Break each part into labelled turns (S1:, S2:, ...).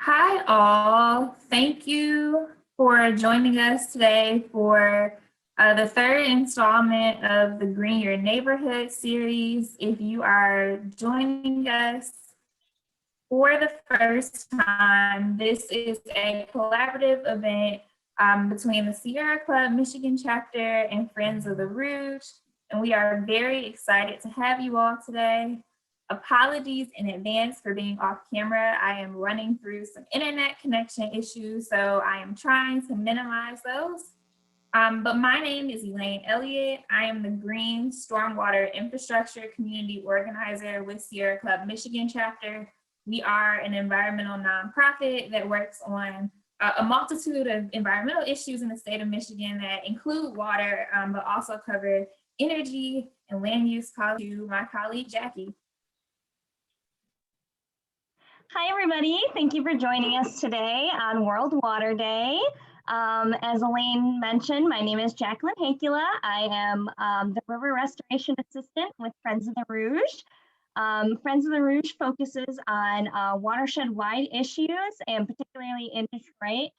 S1: Hi, all. Thank you for joining us today for the third installment of the Green Your Neighborhood series. If you are joining us for the first time, this is a collaborative event between the Sierra Club Michigan chapter and Friends of the Rouge, and we are very excited to have you all today. Apologies in advance for being off camera. I am running through some internet connection issues, so I am trying to minimize those. But my name is Elaine Elliott. I am the Green Stormwater Infrastructure Community Organizer with Sierra Club Michigan chapter. We are an environmental nonprofit that works on a multitude of environmental issues in the state of Michigan that include water, but also cover energy and land use. To my colleague, Jackie.
S2: Hi, everybody. Thank you for joining us today on World Water Day. As Elaine mentioned, my name is Jacqueline Hakula. I am the River Restoration Assistant with Friends of the Rouge. Friends of the Rouge focuses on watershed-wide issues, and particularly in Detroit.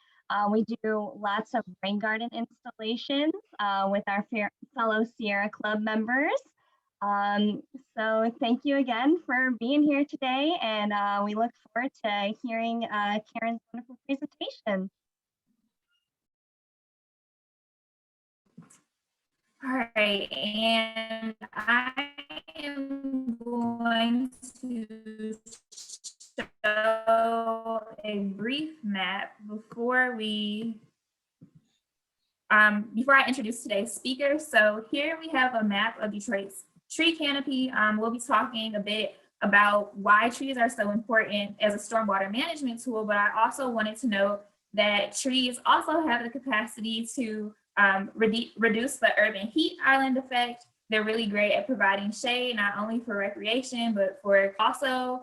S2: We do lots of rain garden installations with our fellow Sierra Club members. So thank you again for being here today, and we look forward to hearing Karen's wonderful presentation.
S1: All right, and I am going to show a brief map before I introduce today's speaker. So here we have a map of Detroit's tree canopy. We'll be talking a bit about why trees are so important as a stormwater management tool, but I also wanted to note that trees also have the capacity to reduce the urban heat island effect. They're really great at providing shade, not only for recreation, but for also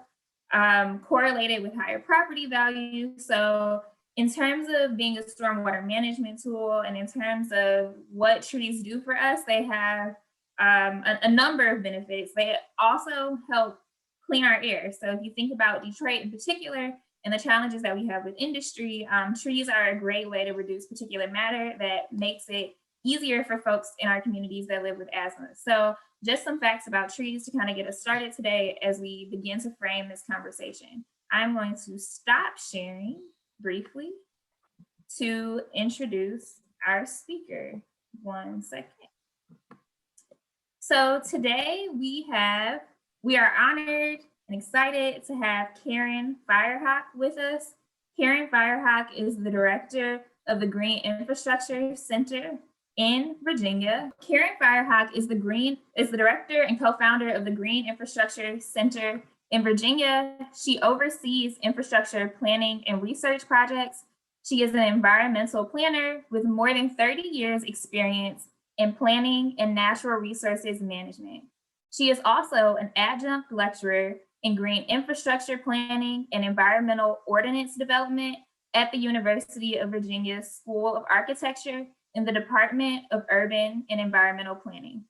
S1: correlated with higher property values. So in terms of being a stormwater management tool and in terms of what trees do for us, they have a number of benefits. They also help clean our air. So if you think about Detroit in particular and the challenges that we have with industry, trees are a great way to reduce particulate matter that makes it easier for folks in our communities that live with asthma. So just some facts about trees to kind of get us started today as we begin to frame this conversation. I'm going to stop sharing briefly to introduce our speaker. 1 second. So today we are honored and excited to have Karen Firehock with us. Karen Firehock is the director of the Green Infrastructure Center in Virginia. Karen Firehock is the director and co-founder of the Green Infrastructure Center in Virginia. She oversees infrastructure planning and research projects. She is an environmental planner with more than 30 years experience in planning and natural resources management. She is also an adjunct lecturer in green infrastructure planning and environmental ordinance development at the University of Virginia School of Architecture in the Department of Urban and Environmental Planning.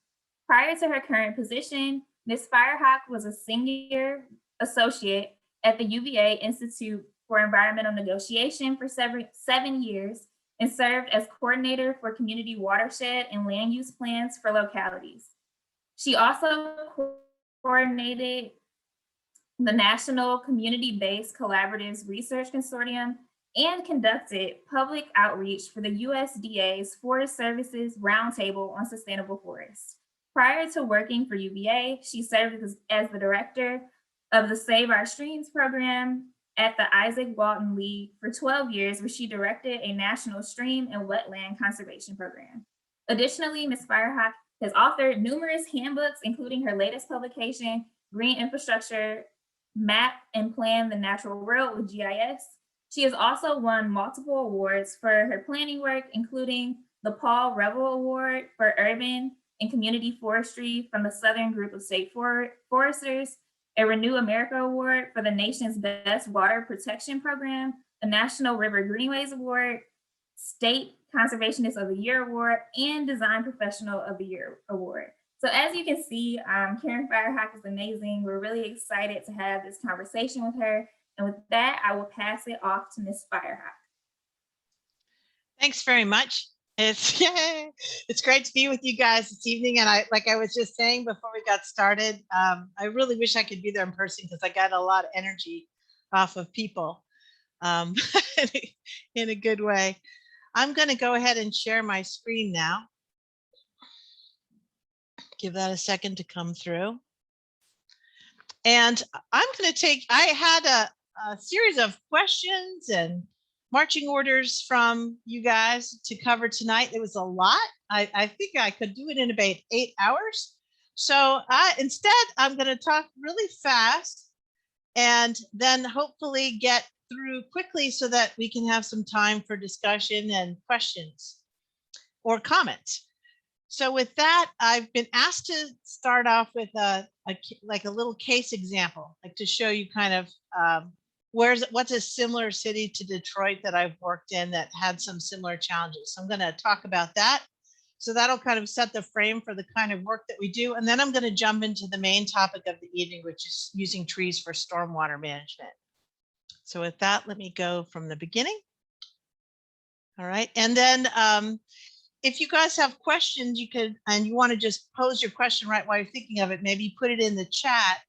S1: Prior to her current position, Ms. Firehock was a senior associate at the UVA Institute for Environmental Negotiation for 7 years and served as coordinator for community watershed and land use plans for localities. She also coordinated the National Community-Based Collaboratives Research Consortium and conducted public outreach for the USDA's Forest Services Roundtable on Sustainable Forests. Prior to working for UVA, she served as the director of the Save Our Streams program at the Isaac Walton League for 12 years, where she directed a national stream and wetland conservation program. Additionally, Ms. Firehock has authored numerous handbooks, including her latest publication, Green Infrastructure Map and Plan the Natural World with GIS. She has also won multiple awards for her planning work, including the Paul Revell Award for Urban and Community Forestry from the Southern Group of State Foresters, a Renew America Award for the nation's best water protection program, a National River Greenways Award, State Conservationist of the Year Award, and Design Professional of the Year Award. So as you can see, Karen Firehock is amazing. We're really excited to have this conversation with her. And with that, I will pass it off to Ms. Firehock.
S3: Thanks very much. It's great to be with you guys this evening. And like I was just saying before we got started, I really wish I could be there in person because I got a lot of energy off of people in a good way. I'm going to go ahead and share my screen now. Give that a second to come through. And I'm going to I had a series of questions and marching orders from you guys to cover tonight. It was a lot. I think I could do it in about 8 hours. So instead, I'm going to talk really fast and then hopefully get through quickly so that we can have some time for discussion and questions or comments. So with that, I've been asked to start off with a little case example, like to show you kind of what's a similar city to Detroit that I've worked in that had some similar challenges. So I'm going to talk about that. So that'll kind of set the frame for the kind of work that we do. And then I'm going to jump into the main topic of the evening, which is using trees for stormwater management. So with that, let me go from the beginning. All right. And then if you guys have questions, you could, and you want to just pose your question right while you're thinking of it, maybe put it in the chat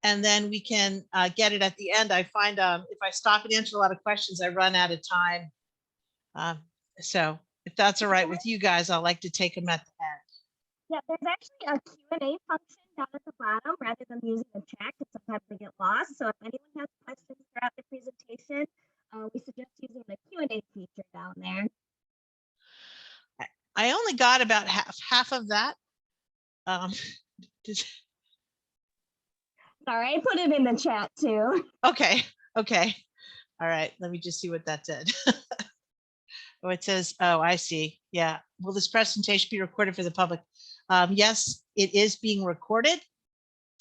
S3: and then we can get it at the end. I find if I stop and answer a lot of questions, I run out of time. So if that's all right with you guys, I'll like to take them at the end.
S2: Yeah, there's actually a Q&A function down at the bottom rather than using the chat because sometimes they get lost. So if anyone has questions throughout the presentation, we suggest using the Q&A feature down there.
S3: I only got about half of that.
S2: Sorry, I put it in the chat too.
S3: Okay. All right, let me just see what that said. Oh, it says, oh, I see. Yeah. Will this presentation be recorded for the public? Yes, it is being recorded.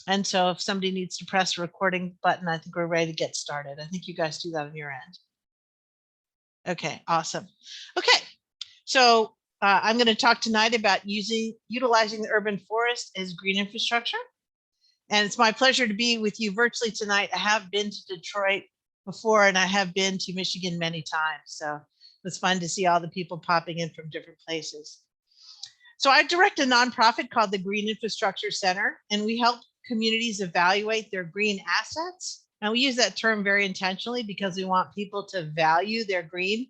S3: And so if somebody needs to press the recording button, I think we're ready to get started. I think you guys do that on your end. Okay, awesome. Okay, so I'm going to talk tonight about utilizing the urban forest as green infrastructure. And it's my pleasure to be with you virtually tonight. I have been to Detroit before, and I have been to Michigan many times. So it's fun to see all the people popping in from different places. So I direct a nonprofit called the Green Infrastructure Center, and we help communities evaluate their green assets. And we use that term very intentionally because we want people to value their green,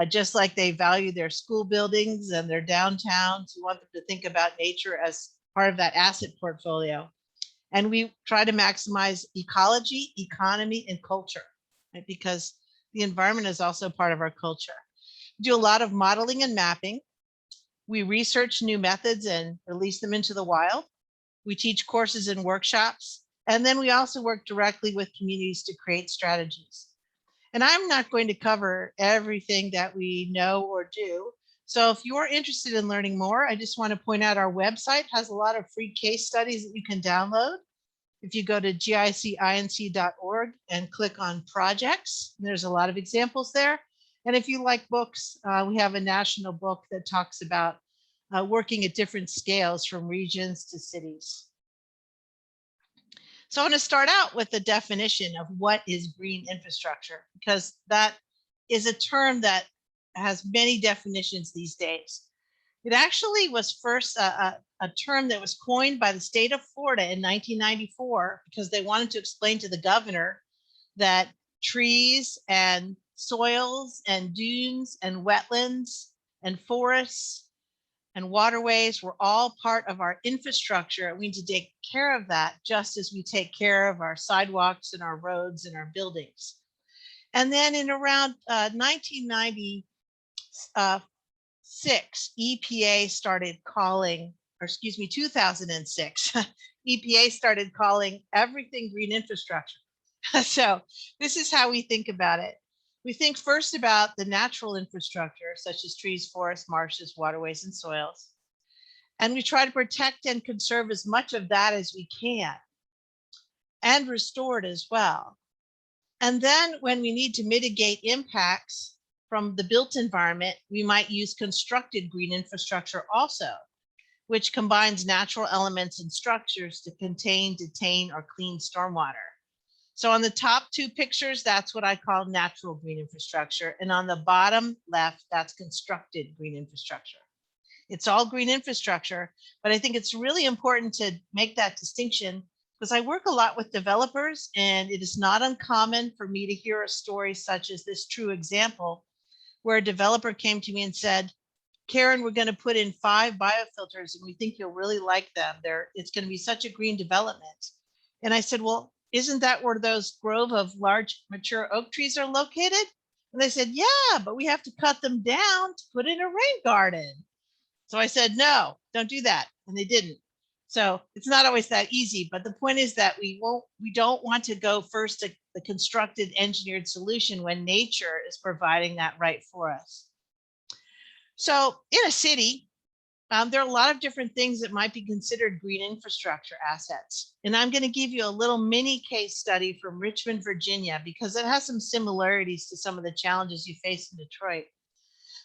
S3: just like they value their school buildings and their downtowns. We want them to think about nature as part of that asset portfolio. And we try to maximize ecology, economy, and culture, right? Because the environment is also part of our culture. We do a lot of modeling and mapping. We research new methods and release them into the wild. We teach courses and workshops. And then we also work directly with communities to create strategies. And I'm not going to cover everything that we know or do. So if you're interested in learning more, I just want to point out our website has a lot of free case studies that you can download. If you go to gicinc.org and click on projects, there's a lot of examples there. And if you like books, we have a national book that talks about working at different scales from regions to cities. So I want to start out with the definition of what is green infrastructure, because that is a term that has many definitions these days. It actually was first a term that was coined by the state of Florida in 1994 because they wanted to explain to the governor that trees and soils and dunes and wetlands and forests and waterways were all part of our infrastructure. We need to take care of that just as we take care of our sidewalks and our roads and our buildings. And then in around 1996, EPA started calling, or excuse me, 2006, EPA started calling everything green infrastructure. So this is how we think about it. We think first about the natural infrastructure, such as trees, forests, marshes, waterways, and soils. And we try to protect and conserve as much of that as we can and restore it as well. And then when we need to mitigate impacts from the built environment, we might use constructed green infrastructure also, which combines natural elements and structures to contain, detain, or clean stormwater. So on the top two pictures, that's what I call natural green infrastructure. And on the bottom left, that's constructed green infrastructure. It's all green infrastructure, but I think it's really important to make that distinction because I work a lot with developers, and it is not uncommon for me to hear a story such as this true example, where a developer came to me and said, Karen, we're going to put in 5 biofilters and we think you'll really like them. It's going to be such a green development. And I said, well, isn't that where those grove of large mature oak trees are located? And they said, yeah, but we have to cut them down to put in a rain garden. So I said, no, don't do that. And they didn't. So it's not always that easy. But the point is that we don't want to go first to the constructed engineered solution when nature is providing that right for us. So in a city, there are a lot of different things that might be considered green infrastructure assets. And I'm going to give you a little mini case study from Richmond, Virginia, because it has some similarities to some of the challenges you face in Detroit.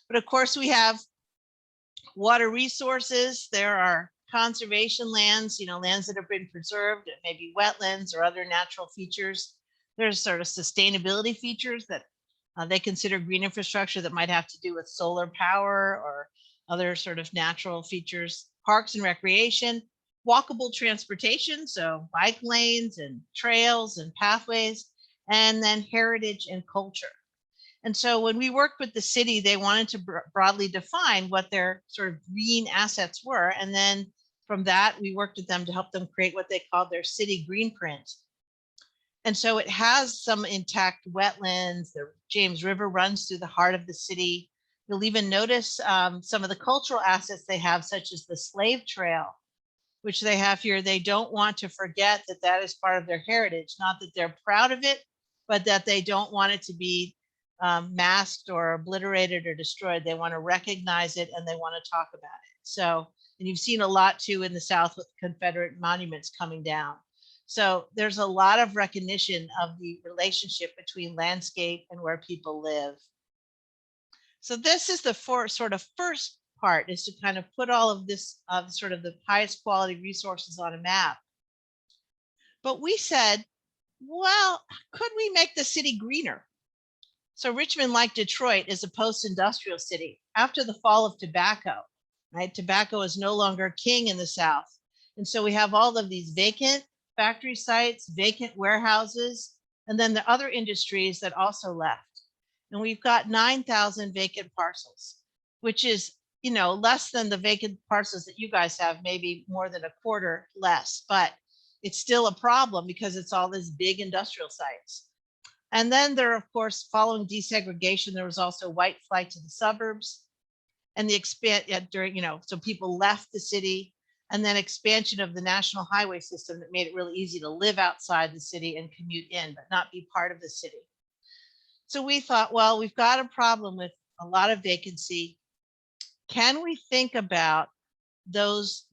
S3: But of course, we have water resources. There are conservation lands, lands that have been preserved, maybe wetlands or other natural features. There's sort of sustainability features that they consider green infrastructure that might have to do with solar power or other sort of natural features. Parks and recreation, walkable transportation, so bike lanes and trails and pathways, and then heritage and culture. And so when we worked with the city, they wanted to broadly define what their sort of green assets were. And then from that, we worked with them to help them create what they called their city green print. And so it has some intact wetlands. The James River runs through the heart of the city. You'll even notice some of the cultural assets they have, such as the slave trail, which they have here. They don't want to forget that that is part of their heritage, not that they're proud of it, but that they don't want it to be masked or obliterated or destroyed. They want to recognize it and they want to talk about it. So, and you've seen a lot too in the South with Confederate monuments coming down. So there's a lot of recognition of the relationship between landscape and where people live. So this is the sort of first part, is to kind of put all of this sort of the highest quality resources on a map. But we said, well, could we make the city greener? So Richmond, like Detroit, is a post-industrial city after the fall of tobacco, right? Tobacco is no longer king in the South. And so we have all of these vacant factory sites, vacant warehouses, and then the other industries that also left. And we've got 9,000 vacant parcels, which is, less than the vacant parcels that you guys have, maybe more than a quarter less, but it's still a problem because it's all these big industrial sites. And then there, of course, following desegregation, there was also white flight to the suburbs and the so people left the city, and then expansion of the national highway system that made it really easy to live outside the city and commute in, but not be part of the city. So we thought, well, we've got a problem with a lot of vacancy. Can we think about those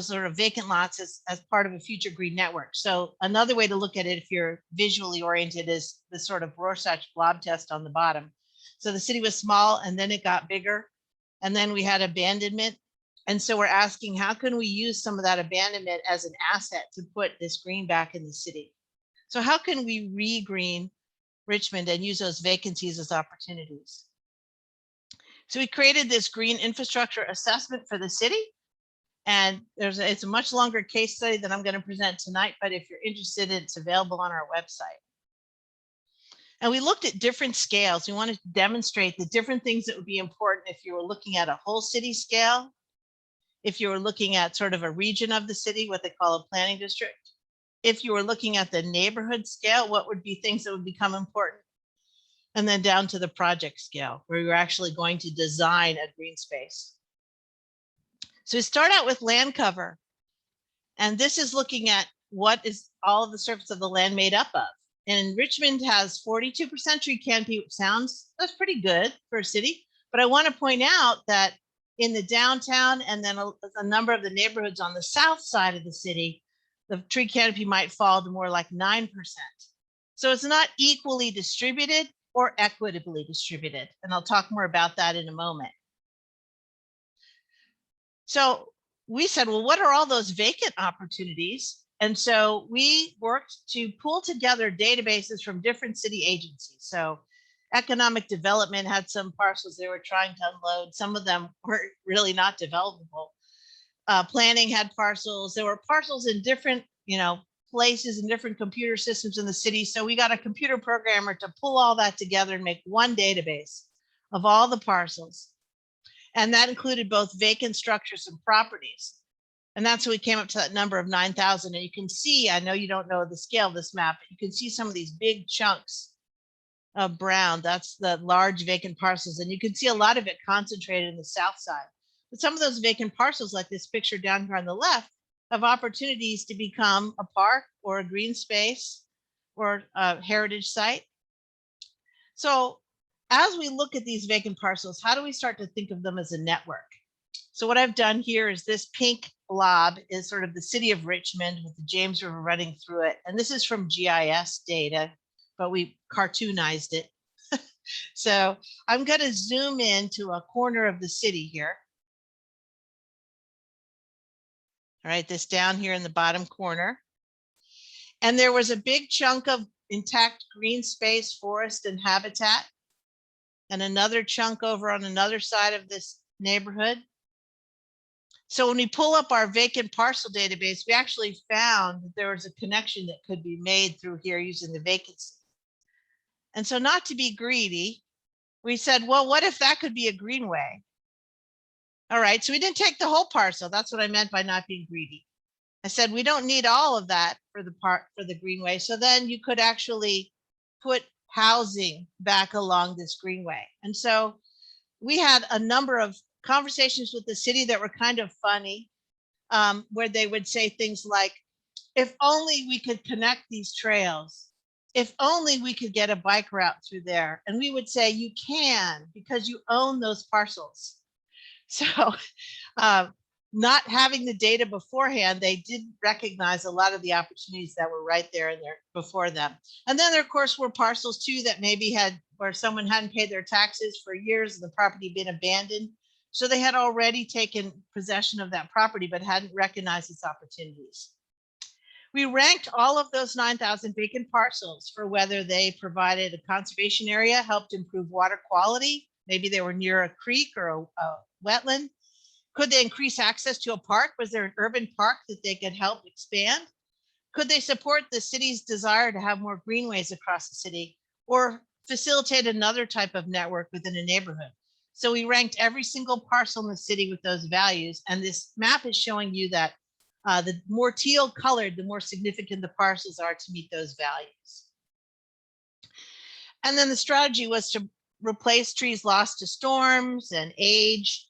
S3: sort of vacant lots as part of a future green network? So another way to look at it, if you're visually oriented, is the sort of Rorschach blob test on the bottom. So the city was small and then it got bigger, and then we had abandonment. And so we're asking, how can we use some of that abandonment as an asset to put this green back in the city? So how can we re-green Richmond and use those vacancies as opportunities? So we created this green infrastructure assessment for the city. And it's a much longer case study than I'm going to present tonight, but if you're interested, it's available on our website. And we looked at different scales. We wanted to demonstrate the different things that would be important if you were looking at a whole city scale, if you were looking at sort of a region of the city, what they call a planning district. If you were looking at the neighborhood scale, what would be things that would become important? And then down to the project scale, where you're actually going to design a green space. So we start out with land cover. And this is looking at what is all of the surface of the land made up of. And Richmond has 42% tree canopy, which that's pretty good for a city. But I want to point out that in the downtown and then a number of the neighborhoods on the south side of the city, the tree canopy might fall to more like 9%. So it's not equally distributed or equitably distributed. And I'll talk more about that in a moment. So we said, well, what are all those vacant opportunities? And so we worked to pull together databases from different city agencies. So economic development had some parcels they were trying to unload. Some of them were really not developable. Planning had parcels. There were parcels in different, places and different computer systems in the city. So we got a computer programmer to pull all that together and make one database of all the parcels. And that included both vacant structures and properties. And that's how we came up to that number of 9,000. And you can see, I know you don't know the scale of this map, but you can see some of these big chunks of brown. That's the large vacant parcels. And you can see a lot of it concentrated in the south side. But some of those vacant parcels, like this picture down here on the left, have opportunities to become a park or a green space or a heritage site. So as we look at these vacant parcels, how do we start to think of them as a network? So what I've done here is this pink blob is sort of the city of Richmond with the James River running through it. And this is from GIS data, but we cartoonized it. So I'm going to zoom into a corner of the city here. All right, this down here in the bottom corner. And there was a big chunk of intact green space, forest, and habitat. And another chunk over on another side of this neighborhood. So when we pull up our vacant parcel database, we actually found that there was a connection that could be made through here using the vacancy. And so not to be greedy, we said, well, what if that could be a greenway? All right, so we didn't take the whole parcel. That's what I meant by not being greedy. I said, we don't need all of that for the greenway. So then you could actually put housing back along this greenway. And so we had a number of conversations with the city that were kind of funny, where they would say things like, if only we could connect these trails, if only we could get a bike route through there. And we would say, you can, because you own those parcels. So not having the data beforehand, they didn't recognize a lot of the opportunities that were right there and there before them. And then there, of course, were parcels too that maybe where someone hadn't paid their taxes for years and the property had been abandoned. So they had already taken possession of that property, but hadn't recognized its opportunities. We ranked all of those 9,000 vacant parcels for whether they provided a conservation area, helped improve water quality. Maybe they were near a creek or a wetland. Could they increase access to a park? Was there an urban park that they could help expand? Could they support the city's desire to have more greenways across the city or facilitate another type of network within a neighborhood? So we ranked every single parcel in the city with those values. And this map is showing you that the more teal colored, the more significant the parcels are to meet those values. And then the strategy was to replace trees lost to storms and age.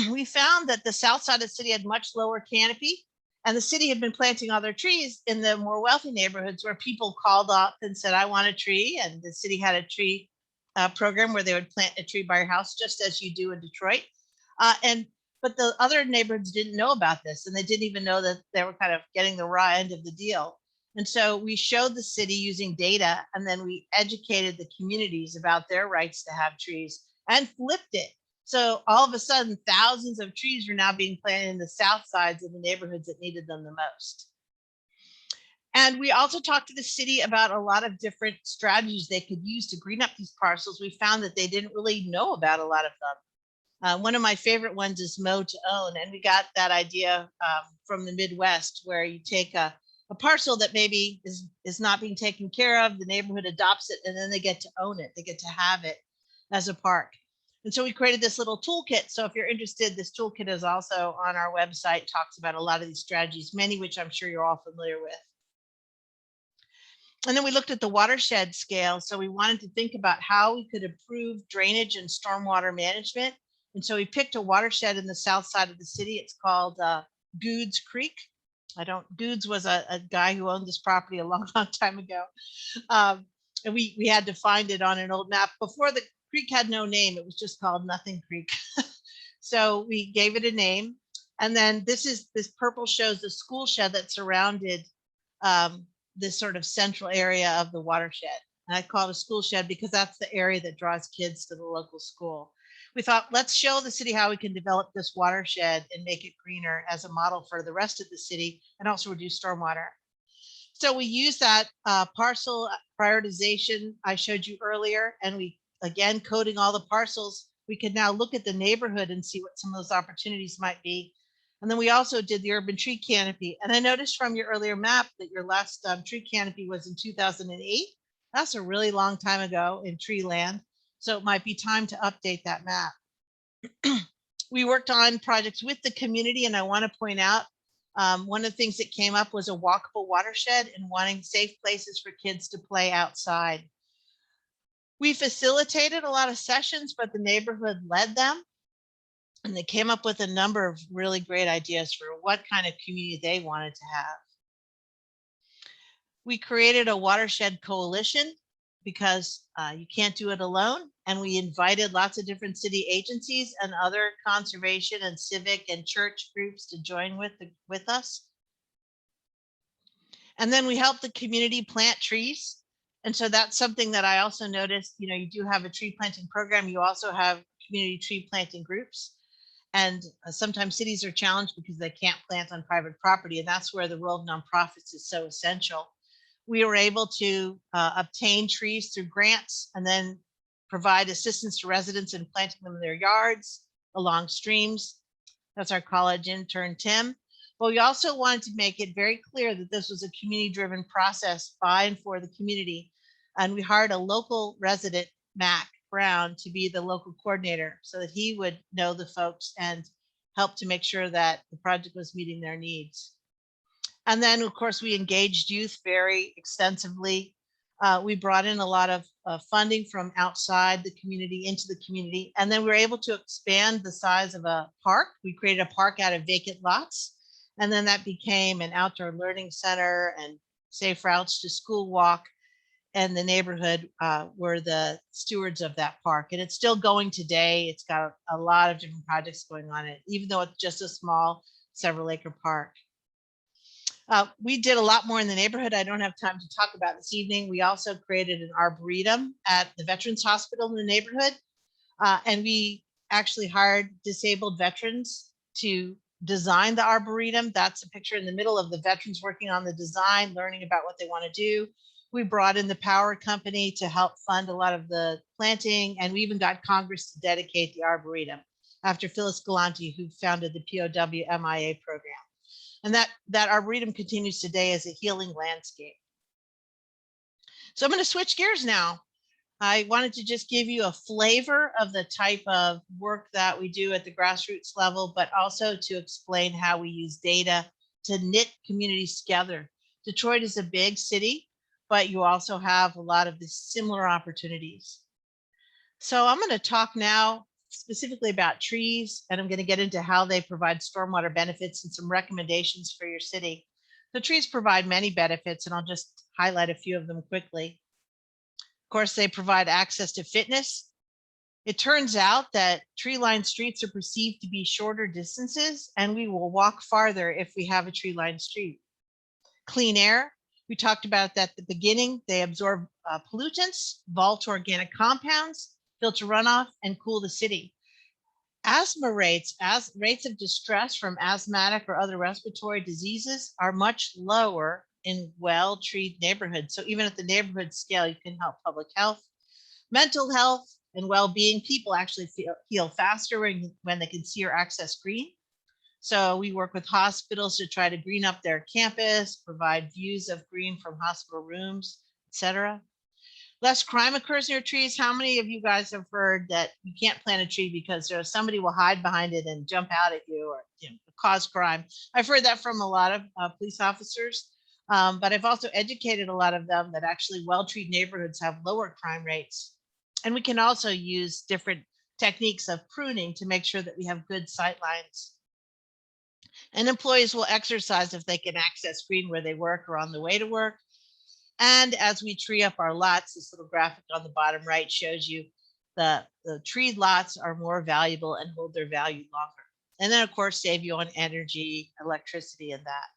S3: We found that the south side of the city had much lower canopy, and the city had been planting all their trees in the more wealthy neighborhoods where people called up and said, I want a tree. And the city had a tree program where they would plant a tree by your house, just as you do in Detroit. But the other neighborhoods didn't know about this, and they didn't even know that they were kind of getting the raw end of the deal. And so we showed the city using data, and then we educated the communities about their rights to have trees and flipped it. So all of a sudden, thousands of trees are now being planted in the south sides of the neighborhoods that needed them the most. And we also talked to the city about a lot of different strategies they could use to green up these parcels. We found that they didn't really know about a lot of them. One of my favorite ones is mow to own. And we got that idea from the Midwest, where you take a parcel that maybe is not being taken care of, the neighborhood adopts it, and then they get to own it. They get to have it as a park. And so we created this little toolkit. So if you're interested, this toolkit is also on our website, talks about a lot of these strategies, many which I'm sure you're all familiar with. And then we looked at the watershed scale. So we wanted to think about how we could improve drainage and stormwater management. And so we picked a watershed in the south side of the city. It's called Goods Creek. Goods was a guy who owned this property a long, long time ago. And we had to find it on an old map. Before the creek had no name, it was just called Nothing Creek. So we gave it a name. And then this purple shows the school shed that surrounded this sort of central area of the watershed. And I call it a school shed because that's the area that draws kids to the local school. We thought, let's show the city how we can develop this watershed and make it greener as a model for the rest of the city and also reduce stormwater. So we use that parcel prioritization I showed you earlier, and we, again, coding all the parcels, we could now look at the neighborhood and see what some of those opportunities might be. And then we also did the urban tree canopy. And I noticed from your earlier map that your last tree canopy was in 2008. That's a really long time ago in tree land. So it might be time to update that map. We worked on projects with the community, and I want to point out one of the things that came up was a walkable watershed and wanting safe places for kids to play outside. We facilitated a lot of sessions, but the neighborhood led them. And they came up with a number of really great ideas for what kind of community they wanted to have. We created a watershed coalition because you can't do it alone. And we invited lots of different city agencies and other conservation and civic and church groups to join with us. And then we helped the community plant trees. And so that's something that I also noticed, you know, you do have a tree planting program. You also have community tree planting groups. And sometimes cities are challenged because they can't plant on private property. And that's where the role of nonprofits is so essential. We were able to obtain trees through grants and then provide assistance to residents in planting them in their yards, along streams. That's our college intern, Tim. But we also wanted to make it very clear that this was a community-driven process by and for the community. And we hired a local resident, Mac Brown, to be the local coordinator so that he would know the folks and help to make sure that the project was meeting their needs. And then, of course, we engaged youth very extensively. We brought in a lot of funding from outside the community into the community. And then we were able to expand the size of a park. We created a park out of vacant lots. And then that became an outdoor learning center and safe routes to school walk. And the neighborhood were the stewards of that park. And it's still going today. It's got a lot of different projects going on it, even though it's just a small several acre park. We did a lot more in the neighborhood. I don't have time to talk about this evening. We also created an arboretum at the Veterans Hospital in the neighborhood. And we actually hired disabled veterans to design the Arboretum. That's a picture in the middle of the veterans working on the design, learning about what they want to do. We brought in the power company to help fund a lot of the planting, and we even got Congress to dedicate the Arboretum after Phyllis Galante, who founded the POW MIA program. And that Arboretum continues today as a healing landscape. So I'm going to switch gears now. I wanted to just give you a flavor of the type of work that we do at the grassroots level, but also to explain how we use data to knit communities together. Detroit is a big city, but you also have a lot of the similar opportunities. So I'm going to talk now specifically about trees, and I'm going to get into how they provide stormwater benefits and some recommendations for your city. The trees provide many benefits, and I'll just highlight a few of them quickly. Of course, they provide access to fitness. It turns out that tree-lined streets are perceived to be shorter distances, and we will walk farther if we have a tree-lined street. Clean air. We talked about that at the beginning. They absorb pollutants, vault organic compounds, filter runoff, and cool the city. Asthma rates, rates of distress from asthmatic or other respiratory diseases are much lower in well-treated neighborhoods. So even at the neighborhood scale, you can help public health. Mental health and well-being, people actually heal faster when they can see or access green. So we work with hospitals to try to green up their campus, provide views of green from hospital rooms, etc. Less crime occurs near trees. How many of you guys have heard that you can't plant a tree because somebody will hide behind it and jump out at you or cause crime? I've heard that from a lot of police officers, but I've also educated a lot of them that actually well-treated neighborhoods have lower crime rates. And we can also use different techniques of pruning to make sure that we have good sight lines. And employees will exercise if they can access green where they work or on the way to work. And as we tree up our lots, this little graphic on the bottom right shows you the treed lots are more valuable and hold their value longer. And then, of course, save you on energy, electricity, and that.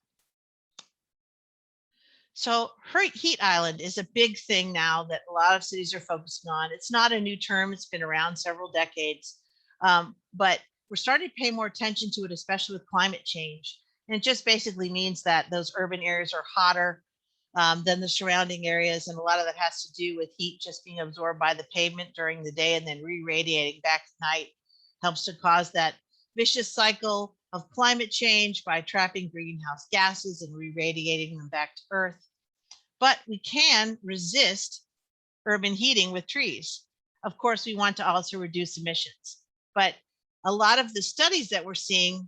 S3: So heat island is a big thing now that a lot of cities are focusing on. It's not a new term. It's been around several decades. But we're starting to pay more attention to it, especially with climate change. And it just basically means that those urban areas are hotter than the surrounding areas. And a lot of that has to do with heat just being absorbed by the pavement during the day and then re-radiating back at night. Helps to cause that vicious cycle of climate change by trapping greenhouse gases and re-radiating them back to Earth. But we can resist urban heating with trees. Of course, we want to also reduce emissions, but a lot of the studies that we're seeing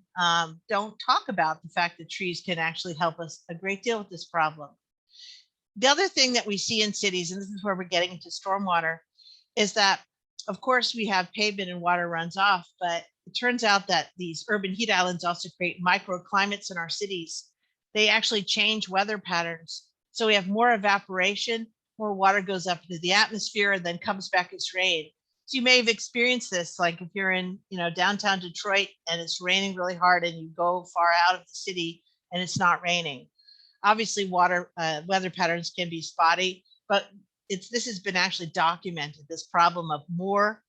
S3: don't talk about the fact that trees can actually help us a great deal with this problem. The other thing that we see in cities, and this is where we're getting into stormwater, is that, of course, we have pavement and water runs off, but it turns out that these urban heat islands also create microclimates in our cities. They actually change weather patterns. So we have more evaporation, more water goes up into the atmosphere and then comes back as rain. So you may have experienced this, like if you're in, downtown Detroit and it's raining really hard and you go far out of the city and it's not raining. Obviously, weather patterns can be spotty, but this has been actually documented, this problem of more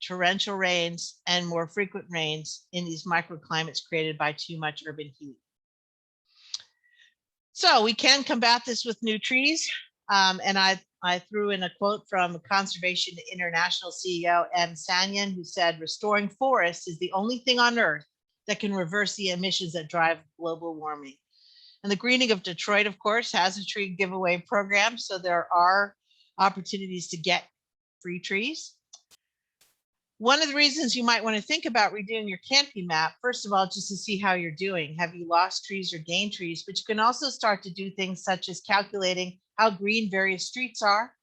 S3: torrential rains and more frequent rains in these microclimates created by too much urban heat. So we can combat this with new trees. And I threw in a quote from Conservation International CEO M. Sanyan, who said, "Restoring forests is the only thing on Earth that can reverse the emissions that drive global warming." And the Greening of Detroit, of course, has a tree giveaway program. So there are opportunities to get free trees. One of the reasons you might want to think about redoing your canopy map, first of all, just to see how you're doing. Have you lost trees or gained trees? But you can also start to do things such as calculating how green various streets are.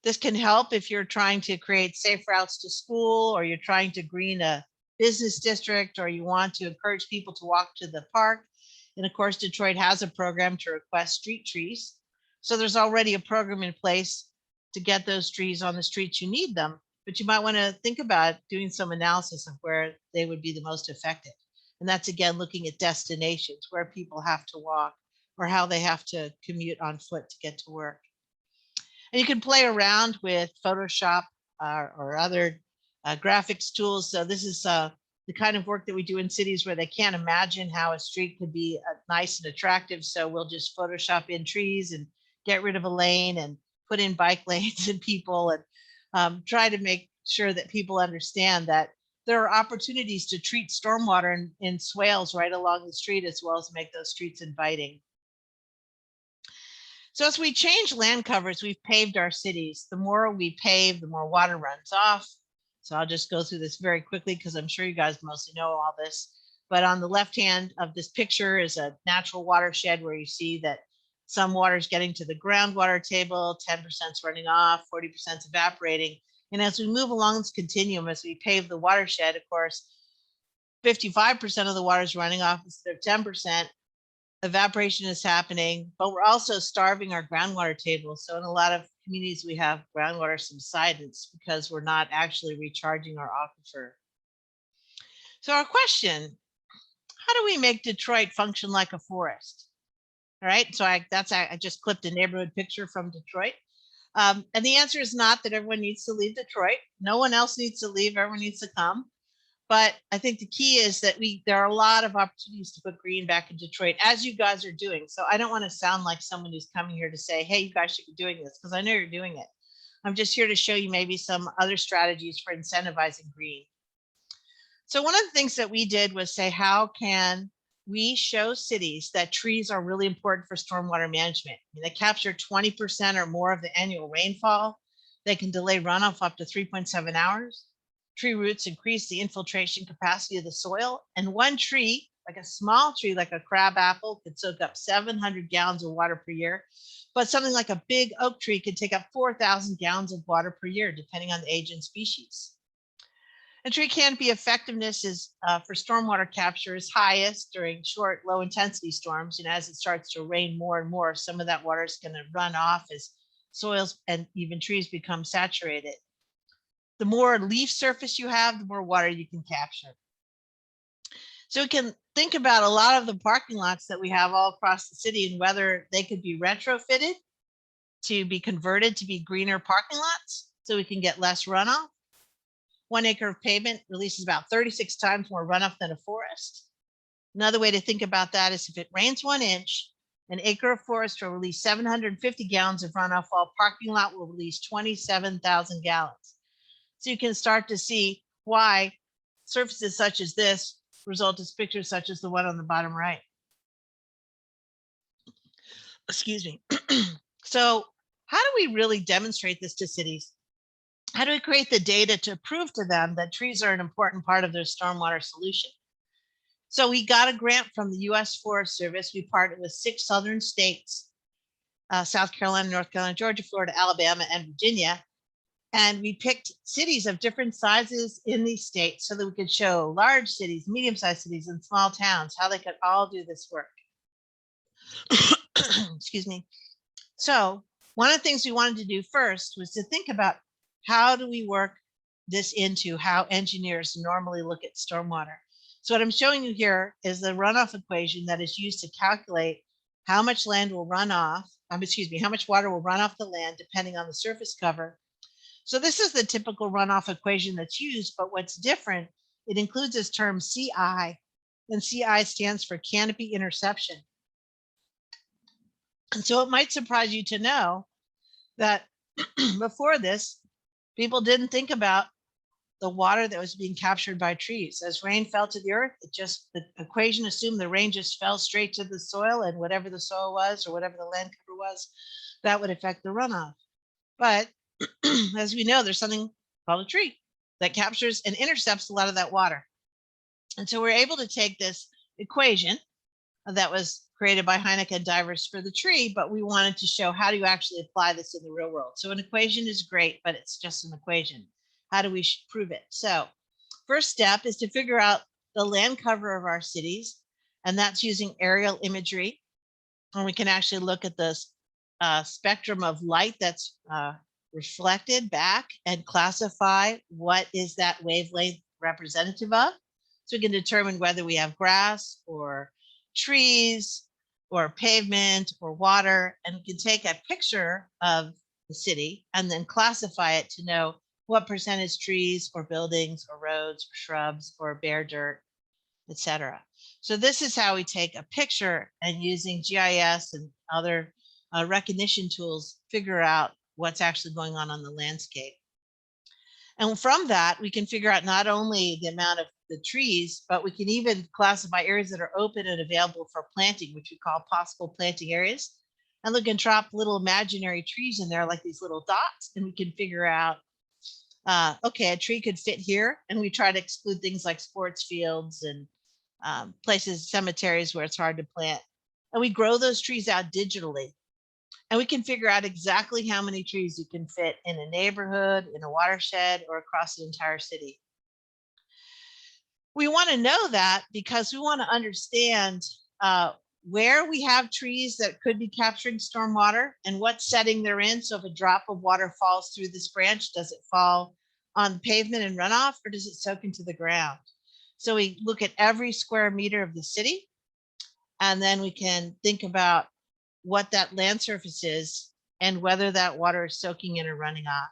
S3: This can help if you're trying to create safe routes to school, or you're trying to green a business district, or you want to encourage people to walk to the park. And of course, Detroit has a program to request street trees. So there's already a program in place to get those trees on the streets you need them. But you might want to think about doing some analysis of where they would be the most effective. And that's, again, looking at destinations where people have to walk or how they have to commute on foot to get to work. And you can play around with Photoshop or other graphics tools. So this is the kind of work that we do in cities where they can't imagine how a street could be nice and attractive. So we'll just Photoshop in trees and get rid of a lane and put in bike lanes and people, and try to make sure that people understand that there are opportunities to treat stormwater in swales right along the street, as well as make those streets inviting. So as we change land covers, we've paved our cities. The more we pave, the more water runs off. So I'll just go through this very quickly because I'm sure you guys mostly know all this. But on the left hand of this picture is a natural watershed where you see that some water is getting to the groundwater table, 10% is running off, 40% is evaporating. And as we move along this continuum, as we pave the watershed, of course, 55% of the water is running off instead of 10%. Evaporation is happening, but we're also starving our groundwater table. So in a lot of communities, we have groundwater subsidence because we're not actually recharging our aquifer. So our question, how do we make Detroit function like a forest? All right, so I just clipped a neighborhood picture from Detroit. And the answer is not that everyone needs to leave Detroit. No one else needs to leave, everyone needs to come. But I think the key is that there are a lot of opportunities to put green back in Detroit, as you guys are doing. So I don't want to sound like someone who's coming here to say, hey, you guys should be doing this, because I know you're doing it. I'm just here to show you maybe some other strategies for incentivizing green. So one of the things that we did was say, how can we show cities that trees are really important for stormwater management? I mean, they capture 20% or more of the annual rainfall. They can delay runoff up to 3.7 hours. Tree roots increase the infiltration capacity of the soil. And one tree, like a small tree, like a crab apple, could soak up 700 gallons of water per year. But something like a big oak tree could take up 4,000 gallons of water per year, depending on the age and species. And tree canopy effectiveness is for stormwater capture is highest during short, low intensity storms. And as it starts to rain more and more, some of that water is going to run off as soils and even trees become saturated. The more leaf surface you have, the more water you can capture. So we can think about a lot of the parking lots that we have all across the city and whether they could be retrofitted to be converted to be greener parking lots so we can get less runoff. 1 acre of pavement releases about 36 times more runoff than a forest. Another way to think about that is if it rains 1 inch, an acre of forest will release 750 gallons of runoff, while a parking lot will release 27,000 gallons. So you can start to see why surfaces such as this result in pictures such as the one on the bottom right. Excuse me. So how do we really demonstrate this to cities? How do we create the data to prove to them that trees are an important part of their stormwater solution? So we got a grant from the U.S. Forest Service. We partnered with 6 southern states, South Carolina, North Carolina, Georgia, Florida, Alabama, and Virginia. And we picked cities of different sizes in these states so that we could show large cities, medium-sized cities, and small towns how they could all do this work. Excuse me. So one of the things we wanted to do first was to think about how do we work this into how engineers normally look at stormwater. So what I'm showing you here is the runoff equation that is used to calculate how much land will run off, how much water will run off the land depending on the surface cover. So this is the typical runoff equation that's used, but what's different, it includes this term CI, and CI stands for canopy interception. And so it might surprise you to know that before this, people didn't think about the water that was being captured by trees. As rain fell to the earth, the equation assumed the rain just fell straight to the soil, and whatever the soil was or whatever the land cover was, that would affect the runoff. But as we know, there's something called a tree that captures and intercepts a lot of that water. And so we're able to take this equation that was created by Hynek and Divers for the tree, but we wanted to show how do you actually apply this in the real world. So an equation is great, but it's just an equation. How do we prove it? So first step is to figure out the land cover of our cities, and that's using aerial imagery. And we can actually look at this spectrum of light that's reflected back and classify what is that wavelength representative of. So we can determine whether we have grass or trees or pavement or water, and we can take a picture of the city and then classify it to know what percentage trees or buildings or roads or shrubs or bare dirt, etc. So this is how we take a picture, and using GIS and other recognition tools, figure out what's actually going on the landscape. And from that, we can figure out not only the amount of the trees, but we can even classify areas that are open and available for planting, which we call possible planting areas. And we can drop little imaginary trees in there like these little dots, and we can figure out, okay, a tree could fit here. And we try to exclude things like sports fields and places, cemeteries where it's hard to plant. And we grow those trees out digitally. And we can figure out exactly how many trees you can fit in a neighborhood, in a watershed, or across the entire city. We want to know that because we want to understand where we have trees that could be capturing stormwater and what setting they're in. So if a drop of water falls through this branch, does it fall on the pavement and runoff, or does it soak into the ground? So we look at every square meter of the city, and then we can think about what that land surface is and whether that water is soaking in or running off.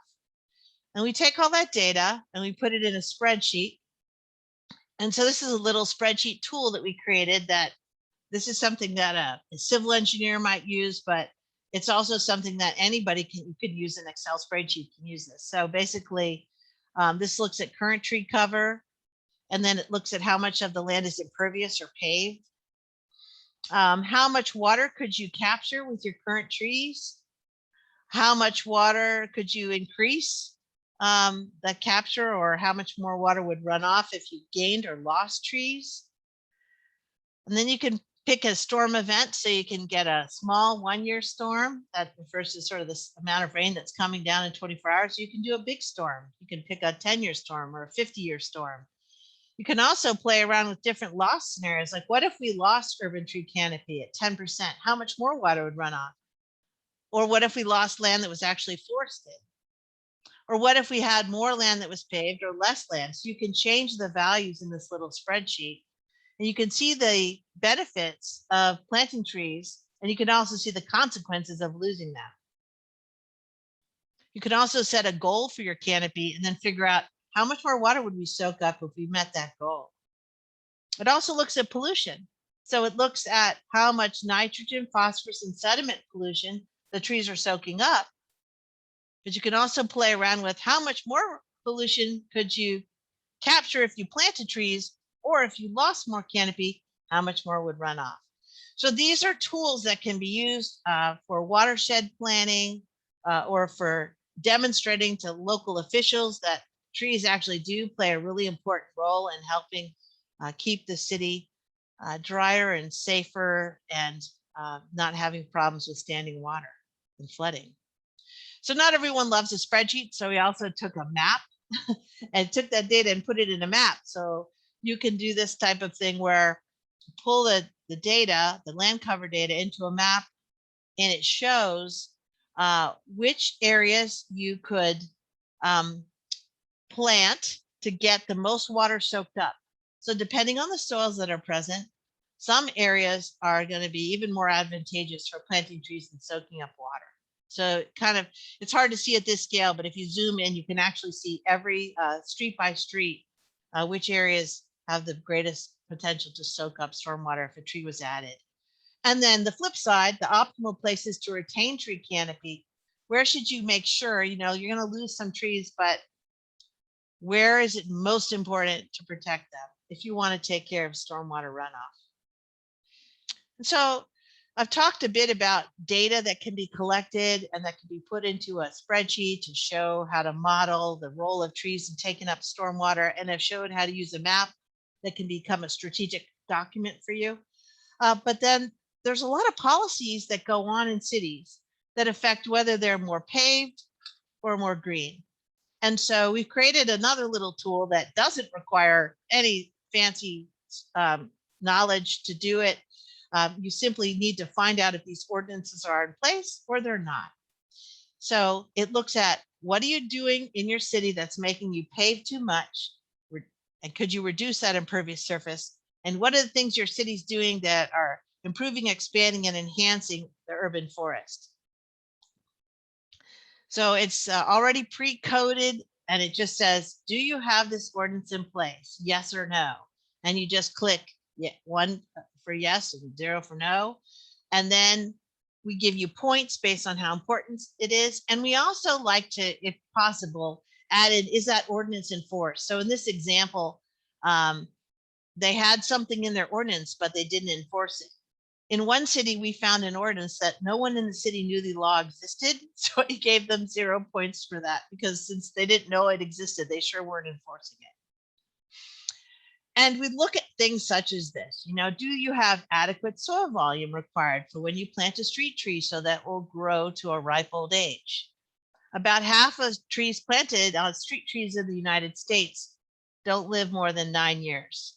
S3: And we take all that data and we put it in a spreadsheet. And so this is a little spreadsheet tool that we created. That this is something that a civil engineer might use, but it's also something that anybody could use. An Excel spreadsheet can use this. So basically, this looks at current tree cover, and then it looks at how much of the land is impervious or paved. How much water could you capture with your current trees? How much water could you increase the capture, or how much more water would run off if you gained or lost trees? And then you can pick a storm event. So you can get a small 1-year storm that refers to sort of this amount of rain that's coming down in 24 hours. You can do a big storm. You can pick a 10-year storm or a 50-year storm. You can also play around with different loss scenarios. Like, what if we lost urban tree canopy at 10%? How much more water would run off? Or what if we lost land that was actually forested? Or what if we had more land that was paved or less land? So you can change the values in this little spreadsheet, and you can see the benefits of planting trees, and you can also see the consequences of losing them. You can also set a goal for your canopy and then figure out how much more water would we soak up if we met that goal? It also looks at pollution. So it looks at how much nitrogen, phosphorus, and sediment pollution the trees are soaking up. But you can also play around with how much more pollution could you capture if you planted trees, or if you lost more canopy, how much more would run off. So these are tools that can be used for watershed planning or for demonstrating to local officials that trees actually do play a really important role in helping keep the city drier and safer and not having problems with standing water and flooding. So not everyone loves a spreadsheet. So we also took a map and took that data and put it in a map. So you can do this type of thing where you pull the data, the land cover data into a map, and it shows which areas you could plant to get the most water soaked up. So depending on the soils that are present, some areas are going to be even more advantageous for planting trees and soaking up water. So it's hard to see at this scale, but if you zoom in, you can actually see every street by street, which areas have the greatest potential to soak up stormwater if a tree was added. And then the flip side, the optimal places to retain tree canopy. Where should you make sure, you're going to lose some trees, but where is it most important to protect them if you want to take care of stormwater runoff? And so I've talked a bit about data that can be collected and that can be put into a spreadsheet to show how to model the role of trees in taking up stormwater, and I've showed how to use a map that can become a strategic document for you. But then there's a lot of policies that go on in cities that affect whether they're more paved or more green. And so we've created another little tool that doesn't require any fancy knowledge to do it. You simply need to find out if these ordinances are in place or they're not. So it looks at what are you doing in your city that's making you pave too much, and could you reduce that impervious surface? And what are the things your city's doing that are improving, expanding, and enhancing the urban forest? So it's already pre-coded, and it just says, do you have this ordinance in place? Yes or no? And you just click 1 for yes and 0 for no. And then we give you points based on how important it is. And we also like to, if possible, add in, is that ordinance enforced? So in this example, they had something in their ordinance, but they didn't enforce it. In one city, we found an ordinance that no one in the city knew the law existed. So we gave them 0 points for that, because since they didn't know it existed, they sure weren't enforcing it. And we look at things such as this, do you have adequate soil volume required for when you plant a street tree so that will grow to a ripe old age? About half of trees planted on street trees in the United States don't live more than 9 years.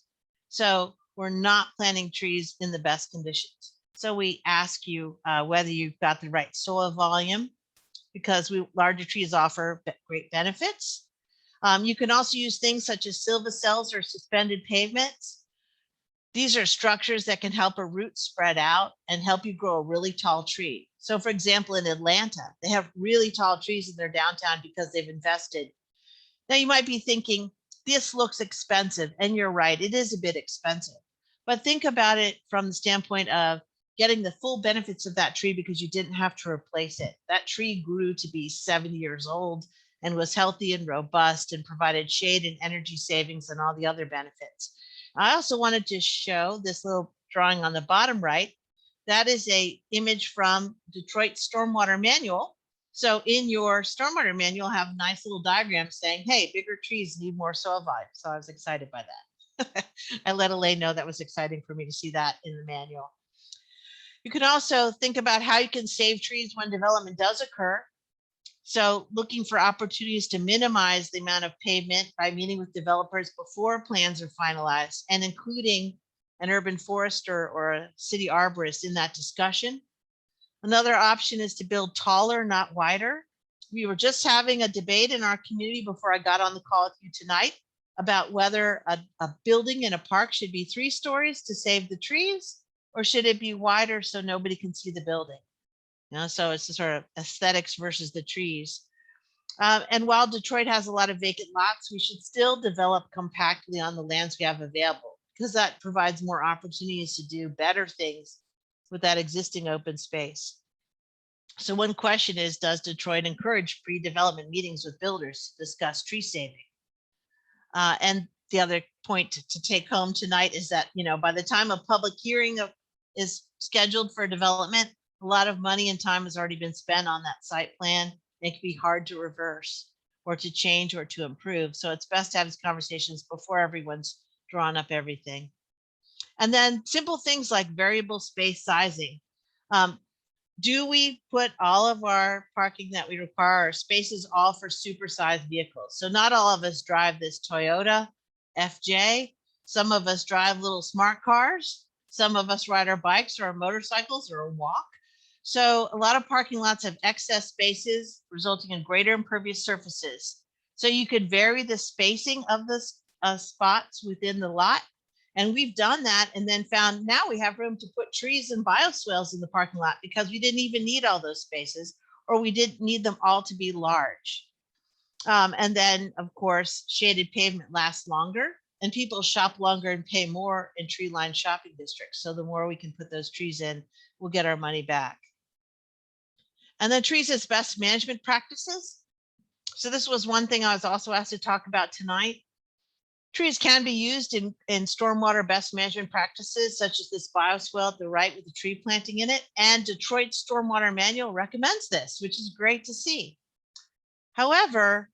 S3: So we're not planting trees in the best conditions. So we ask you whether you've got the right soil volume, because larger trees offer great benefits. You can also use things such as silvicells or suspended pavements. These are structures that can help a root spread out and help you grow a really tall tree. So for example, in Atlanta, they have really tall trees in their downtown because they've invested. Now you might be thinking, this looks expensive, and you're right, it is a bit expensive. But think about it from the standpoint of getting the full benefits of that tree because you didn't have to replace it. That tree grew to be 70 years old and was healthy and robust and provided shade and energy savings and all the other benefits. I also wanted to show this little drawing on the bottom right. That is an image from Detroit Stormwater Manual. So in your stormwater manual, have a nice little diagram saying, hey, bigger trees need more soil volume. So I was excited by that. I let Elaine know that was exciting for me to see that in the manual. You can also think about how you can save trees when development does occur. So looking for opportunities to minimize the amount of pavement by meeting with developers before plans are finalized, and including an urban forester or a city arborist in that discussion. Another option is to build taller, not wider. We were just having a debate in our community before I got on the call with you tonight about whether a building in a park should be 3 stories to save the trees, or should it be wider so nobody can see the building? So it's the sort of aesthetics versus the trees. And while Detroit has a lot of vacant lots, we should still develop compactly on the lands we have available, because that provides more opportunities to do better things with that existing open space. So one question is, does Detroit encourage pre-development meetings with builders to discuss tree saving? And the other point to take home tonight is that, by the time a public hearing is scheduled for development, a lot of money and time has already been spent on that site plan. It can be hard to reverse or to change or to improve. So it's best to have these conversations before everyone's drawn up everything. And then simple things like variable space sizing. Do we put all of our parking that we require, our spaces, all for supersized vehicles? So not all of us drive this Toyota FJ. Some of us drive little smart cars. Some of us ride our bikes or our motorcycles or walk. So a lot of parking lots have excess spaces, resulting in greater impervious surfaces. So you could vary the spacing of the spots within the lot. And we've done that and then found now we have room to put trees and bioswales in the parking lot because we didn't even need all those spaces, or we didn't need them all to be large. And then, of course, shaded pavement lasts longer and people shop longer and pay more in tree-lined shopping districts. So the more we can put those trees in, we'll get our money back. And then trees as best management practices. So this was one thing I was also asked to talk about tonight. Trees can be used in stormwater best management practices, such as this bioswale at the right with the tree planting in it. And Detroit's Stormwater Manual recommends this, which is great to see. However,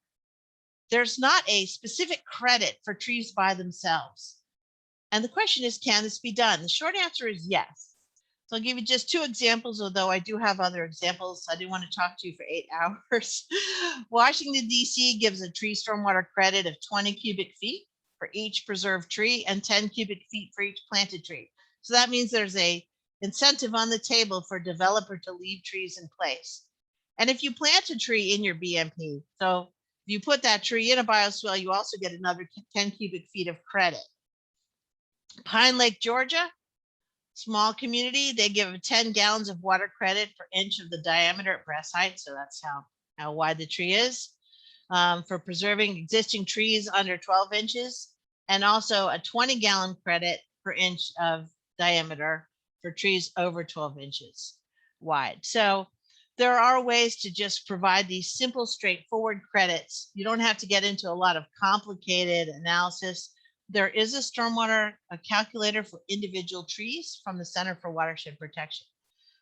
S3: there's not a specific credit for trees by themselves. And the question is, can this be done? The short answer is yes. So I'll give you just 2 examples, although I do have other examples. I didn't want to talk to you for 8 hours. Washington, D.C. gives a tree stormwater credit of 20 cubic feet for each preserved tree and 10 cubic feet for each planted tree. So that means there's a incentive on the table for a developer to leave trees in place. And if you plant a tree in your BMP, so if you put that tree in a bioswale, you also get another 10 cubic feet of credit. Pine Lake, Georgia, small community, they give 10 gallons of water credit per inch of the diameter at breast height. So that's how wide the tree is. For preserving existing trees under 12 inches, and also a 20-gallon credit per inch of diameter for trees over 12 inches wide. So there are ways to just provide these simple, straightforward credits. You don't have to get into a lot of complicated analysis. There is a stormwater calculator for individual trees from the Center for Watershed Protection.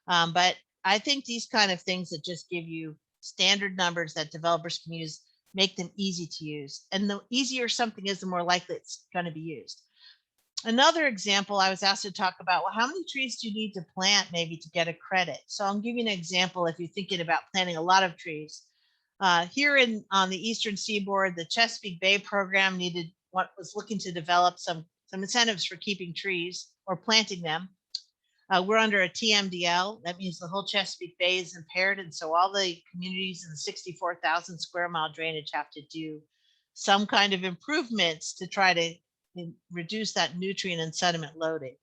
S3: But I think these kind of things that just give you standard numbers that developers can use make them easy to use. And the easier something is, the more likely it's going to be used. Another example, I was asked to talk about, well, how many trees do you need to plant maybe to get a credit? So I'll give you an example if you're thinking about planting a lot of trees. Here on the Eastern Seaboard, the Chesapeake Bay program was looking to develop some incentives for keeping trees or planting them. We're under a TMDL. That means the whole Chesapeake Bay is impaired. And so all the communities in the 64,000 square mile drainage have to do some kind of improvements to try to reduce that nutrient and sediment loading.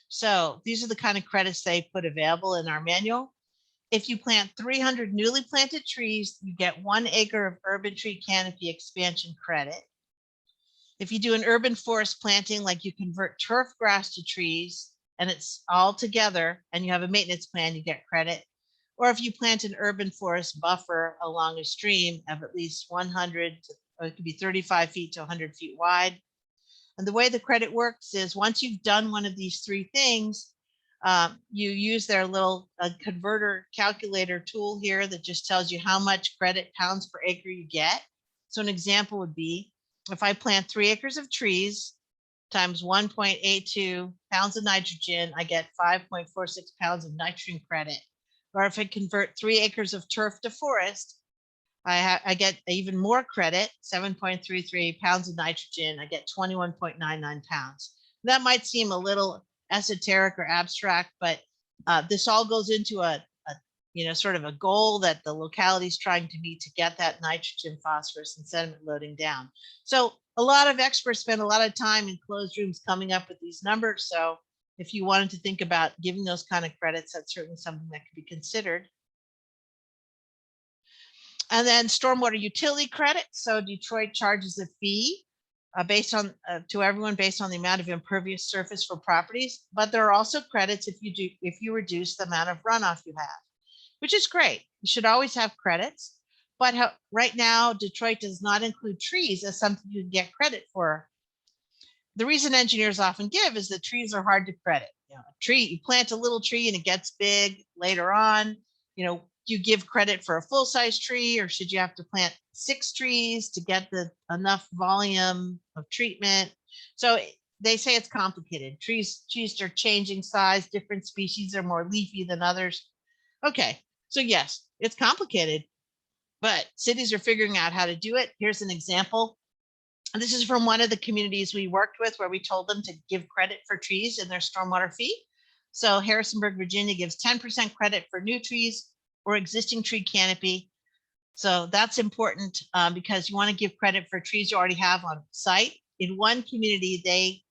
S3: So these are the kind of credits they put available in our manual. If you plant 300 newly planted trees, you get 1 acre of urban tree canopy expansion credit. If you do an urban forest planting, like you convert turf grass to trees, and it's all together and you have a maintenance plan, you get credit. Or if you plant an urban forest buffer along a stream of at least 100, or it could be 35 feet to 100 feet wide. And the way the credit works is once you've done one of these 3 things, you use their little converter calculator tool here that just tells you how much credit pounds per acre you get. So an example would be, if I plant 3 acres of trees, times 1.82 pounds of nitrogen, I get 5.46 pounds of nitrogen credit. Or if I convert 3 acres of turf to forest, I get even more credit, 7.33 pounds of nitrogen, I get 21.99 pounds. That might seem a little esoteric or abstract, but this all goes into a sort of a goal that the locality is trying to meet to get that nitrogen, phosphorus, and sediment loading down. So a lot of experts spend a lot of time in closed rooms coming up with these numbers. So if you wanted to think about giving those kind of credits, that's certainly something that could be considered. And then stormwater utility credit. So Detroit charges a fee based on to everyone based on the amount of impervious surface for properties. But there are also credits if you reduce the amount of runoff you have, which is great. You should always have credits. But right now, Detroit does not include trees as something you can get credit for. The reason engineers often give is that trees are hard to credit. You know, a tree, you plant a little tree and it gets big later on. You know, do you give credit for a full-size tree, or should you have to plant 6 trees to get enough volume of treatment? So they say it's complicated. Trees are changing size. Different species are more leafy than others. Okay, so yes, it's complicated, but cities are figuring out how to do it. Here's an example. This is from one of the communities we worked with where we told them to give credit for trees in their stormwater fee. So Harrisonburg, Virginia gives 10% credit for new trees or existing tree canopy. So that's important because you want to give credit for trees you already have on site. In one community, they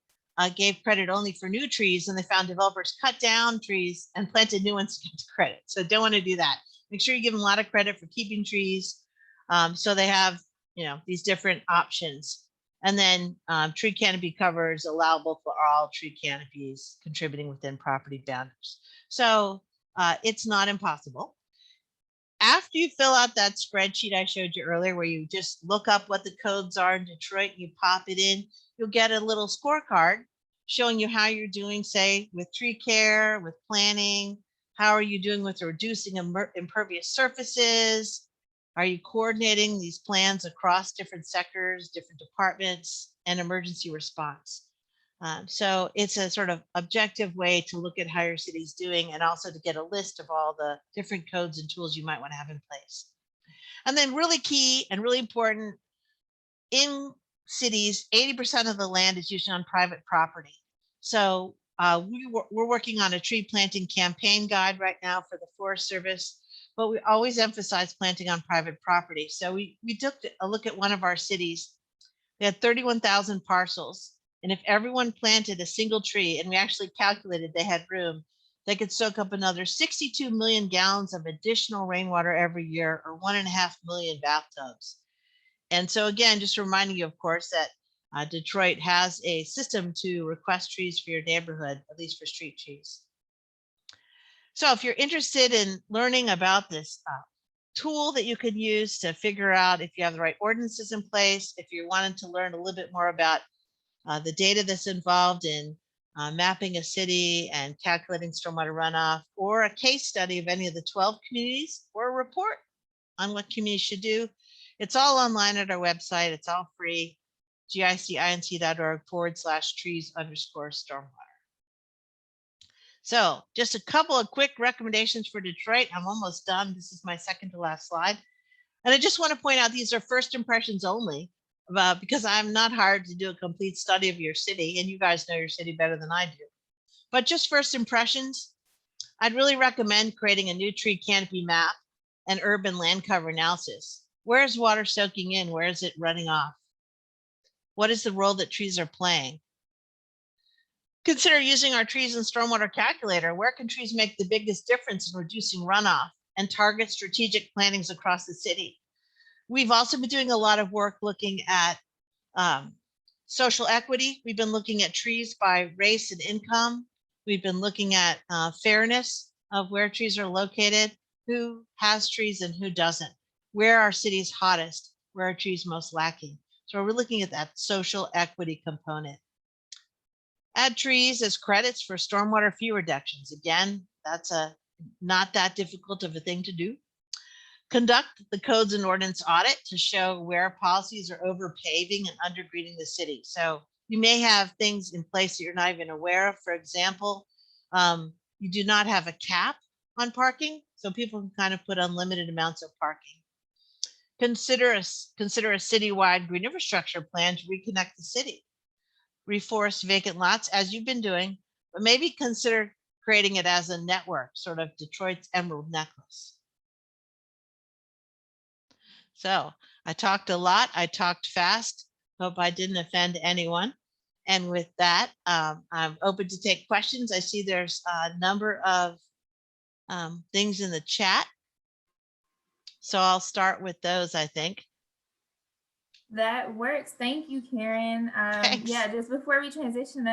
S3: gave credit only for new trees, and they found developers cut down trees and planted new ones to get credit. So don't want to do that. Make sure you give them a lot of credit for keeping trees. So they have, you know, these different options. And then tree canopy cover is allowable for all tree canopies contributing within property boundaries. So it's not impossible. After you fill out that spreadsheet I showed you earlier, where you just look up what the codes are in Detroit, you pop it in, you'll get a little scorecard showing you how you're doing, say, with tree care, with planning. How are you doing with reducing impervious surfaces? Are you coordinating these plans across different sectors, different departments, and emergency response? So it's a sort of objective way to look at how your city's doing, and also to get a list of all the different codes and tools you might want to have in place. And then really key and really important, in cities, 80% of the land is usually on private property. So we're working on a tree planting campaign guide right now for the Forest Service, but we always emphasize planting on private property. So we took a look at one of our cities. They had 31,000 parcels. And if everyone planted a single tree, and we actually calculated they had room, they could soak up another 62 million gallons of additional rainwater every year, or 1.5 million bathtubs. And so again, just reminding you, of course, that Detroit has a system to request trees for your neighborhood, at least for street trees. So if you're interested in learning about this tool that you could use to figure out if you have the right ordinances in place, if you're wanting to learn a little bit more about the data that's involved in mapping a city and calculating stormwater runoff, or a case study of any of the 12 communities, or a report on what communities should do, it's all online at our website. It's all free, gicinc.org/trees_stormwater. So just a couple of quick recommendations for Detroit. I'm almost done. This is my second to last slide. And I just want to point out, these are first impressions only, because I'm not hired to do a complete study of your city, and you guys know your city better than I do. But just first impressions, I'd really recommend creating a new tree canopy map and urban land cover analysis. Where is water soaking in? Where is it running off? What is the role that trees are playing? Consider using our trees and stormwater calculator. Where can trees make the biggest difference in reducing runoff, and target strategic plantings across the city? We've also been doing a lot of work looking at social equity. We've been looking at trees by race and income. We've been looking at fairness of where trees are located, who has trees and who doesn't, where are cities hottest, where are trees most lacking. So we're looking at that social equity component. Add trees as credits for stormwater fee reductions. Again, that's not that difficult of a thing to do. Conduct the codes and ordinance audit to show where policies are over paving and undergreening the city. So you may have things in place that you're not even aware of. For example, you do not have a cap on parking, so people can kind of put unlimited amounts of parking. Consider a citywide green infrastructure plan to reconnect the city. Reforest vacant lots, as you've been doing, but maybe consider creating it as a network, sort of Detroit's emerald necklace. So I talked a lot. I talked fast. Hope I didn't offend anyone. And with that, I'm open to take questions. I see there's a number of things in the chat. So I'll start with those, I think.
S1: That works. Thank you, Karen.
S3: Thanks.
S1: Yeah, just before we transition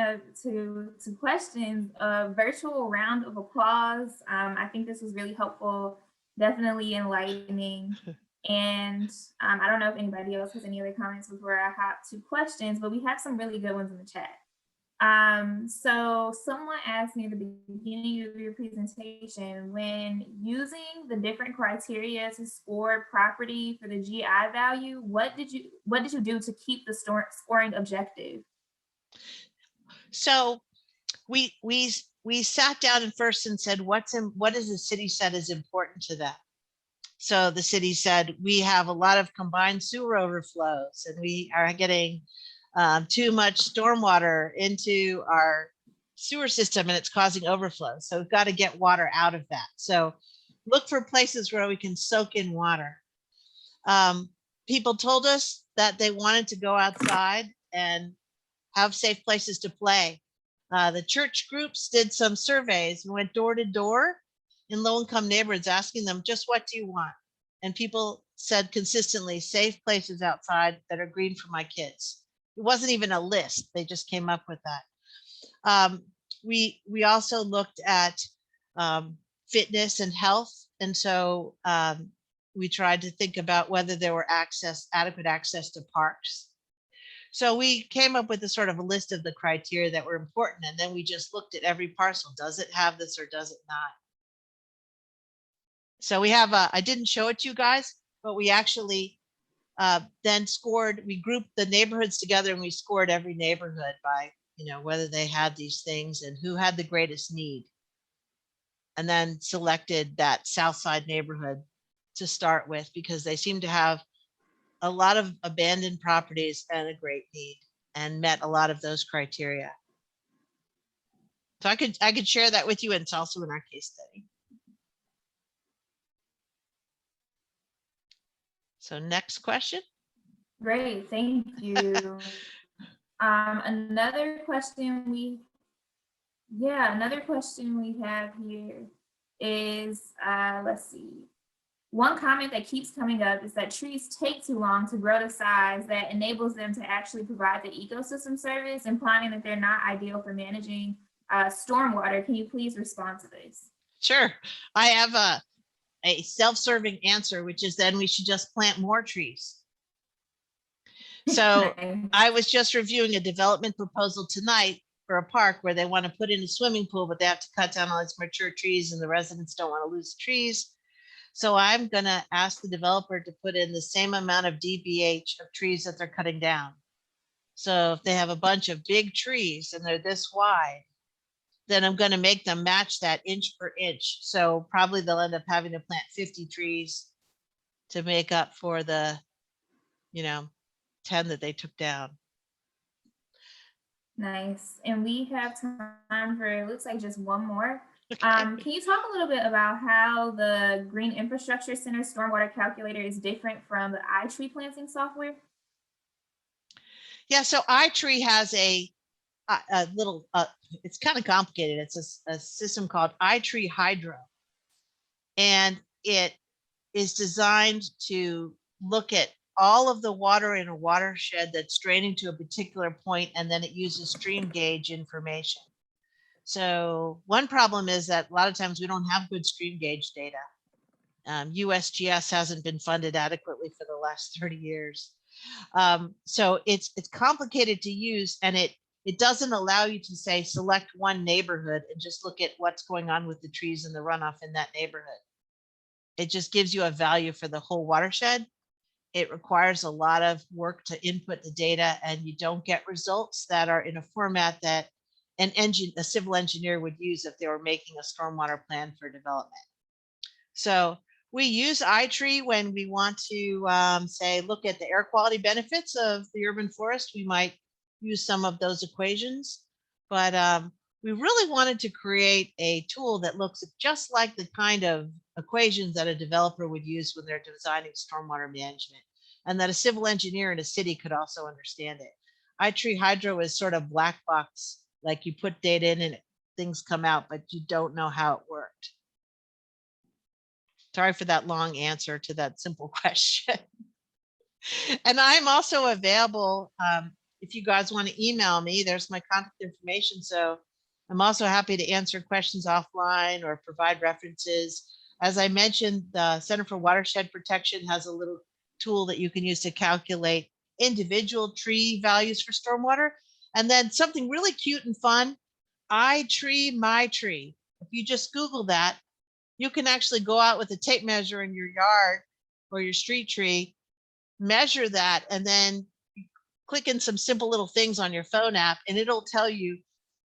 S1: to questions, a virtual round of applause. I think this was really helpful, definitely enlightening. And I don't know if anybody else has any other comments before I hop to questions, but we have some really good ones in the chat. So someone asked me at the beginning of your presentation, when using the different criteria to score property for the GI value, what did you do to keep the scoring objective?
S3: So we sat down and first and said, what does the city said is important to them? So the city said, we have a lot of combined sewer overflows and we are getting too much stormwater into our sewer system and it's causing overflow. So we've got to get water out of that. So look for places where we can soak in water. People told us that they wanted to go outside and have safe places to play. The church groups did some surveys and went door to door in low-income neighborhoods asking them, just what do you want? And people said consistently, safe places outside that are green for my kids. It wasn't even a list. They just came up with that. We also looked at fitness and health. And so we tried to think about whether there were adequate access to parks. So we came up with a sort of a list of the criteria that were important. And then we just looked at every parcel. Does it have this or does it not? So we have I didn't show it to you guys, but we actually then scored, we grouped the neighborhoods together and we scored every neighborhood by, whether they had these things and who had the greatest need. And then selected that South Side neighborhood to start with because they seem to have a lot of abandoned properties and a great need and met a lot of those criteria. So I could share that with you, and it's also in our case study. So next question.
S1: Great, thank you. Another question we have here is, let's see. One comment that keeps coming up is that trees take too long to grow to size that enables them to actually provide the ecosystem service, implying that they're not ideal for managing stormwater. Can you please respond to this?
S3: Sure. I have a self-serving answer, which is then we should just plant more trees. So I was just reviewing a development proposal tonight for a park where they want to put in a swimming pool, but they have to cut down all these mature trees and the residents don't want to lose trees. So I'm going to ask the developer to put in the same amount of DBH of trees that they're cutting down. So if they have a bunch of big trees and they're this wide, then I'm going to make them match that inch per inch. So probably they'll end up having to plant 50 trees to make up for the, 10 that they took down.
S1: Nice. And we have time for, it looks like just one more. Can you talk a little bit about how the Green Infrastructure Center Stormwater Calculator is different from the iTree planting software?
S3: Yeah, so iTree has a little, it's kind of complicated. It's a system called iTree Hydro. And it is designed to look at all of the water in a watershed that's draining to a particular point, and then it uses stream gauge information. So one problem is that a lot of times we don't have good stream gauge data. USGS hasn't been funded adequately for the last 30 years. So it's complicated to use, and it doesn't allow you to say select one neighborhood and just look at what's going on with the trees and the runoff in that neighborhood. It just gives you a value for the whole watershed. It requires a lot of work to input the data, and you don't get results that are in a format that a civil engineer would use if they were making a stormwater plan for development. So we use iTree when we want to say, look at the air quality benefits of the urban forest. We might use some of those equations, but we really wanted to create a tool that looks just like the kind of equations that a developer would use when they're designing stormwater management, and that a civil engineer in a city could also understand it. iTree Hydro is sort of black box, like you put data in and things come out, but you don't know how it worked. Sorry for that long answer to that simple question. And I'm also available if you guys want to email me. There's my contact information. So I'm also happy to answer questions offline or provide references. As I mentioned, the Center for Watershed Protection has a little tool that you can use to calculate individual tree values for stormwater. And then something really cute and fun, I tree my tree. If you just Google that, you can actually go out with a tape measure in your yard or your street tree, measure that, and then click in some simple little things on your phone app, and it'll tell you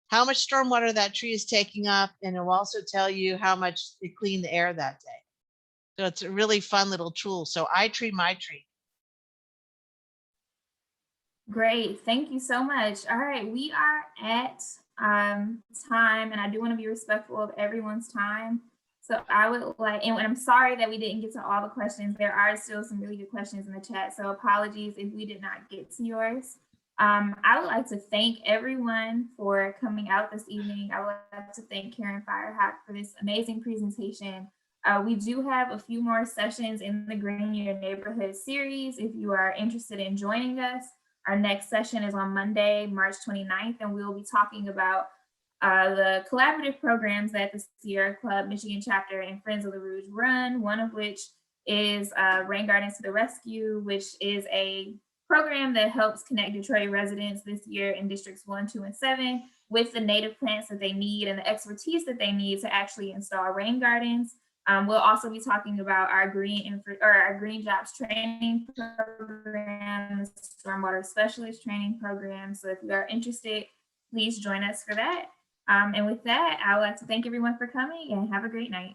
S3: how much stormwater that tree is taking up, and it will also tell you how much it cleaned the air that day. So it's a really fun little tool. So I tree my tree.
S1: Great. Thank you so much. All right. We are at time, and I do want to be respectful of everyone's time. So I would like, and I'm sorry that we didn't get to all the questions. There are still some really good questions in the chat. So apologies if we did not get to yours. I would like to thank everyone for coming out this evening. I would like to thank Karen Firehock for this amazing presentation. We do have a few more sessions in the Green Your Neighborhood series. If you are interested in joining us, our next session is on Monday, March 29th, and we'll be talking about the collaborative programs that the Sierra Club Michigan chapter and Friends of the Rouge run, one of which is Rain Gardens to the Rescue, which is a program that helps connect Detroit residents this year in districts 1, 2, and 7 with the native plants that they need and the expertise that they need to actually install rain gardens. We'll also be talking about our green jobs training program, stormwater specialist training program. So if you are interested, please join us for that. And with that, I would like to thank everyone for coming and have a great night.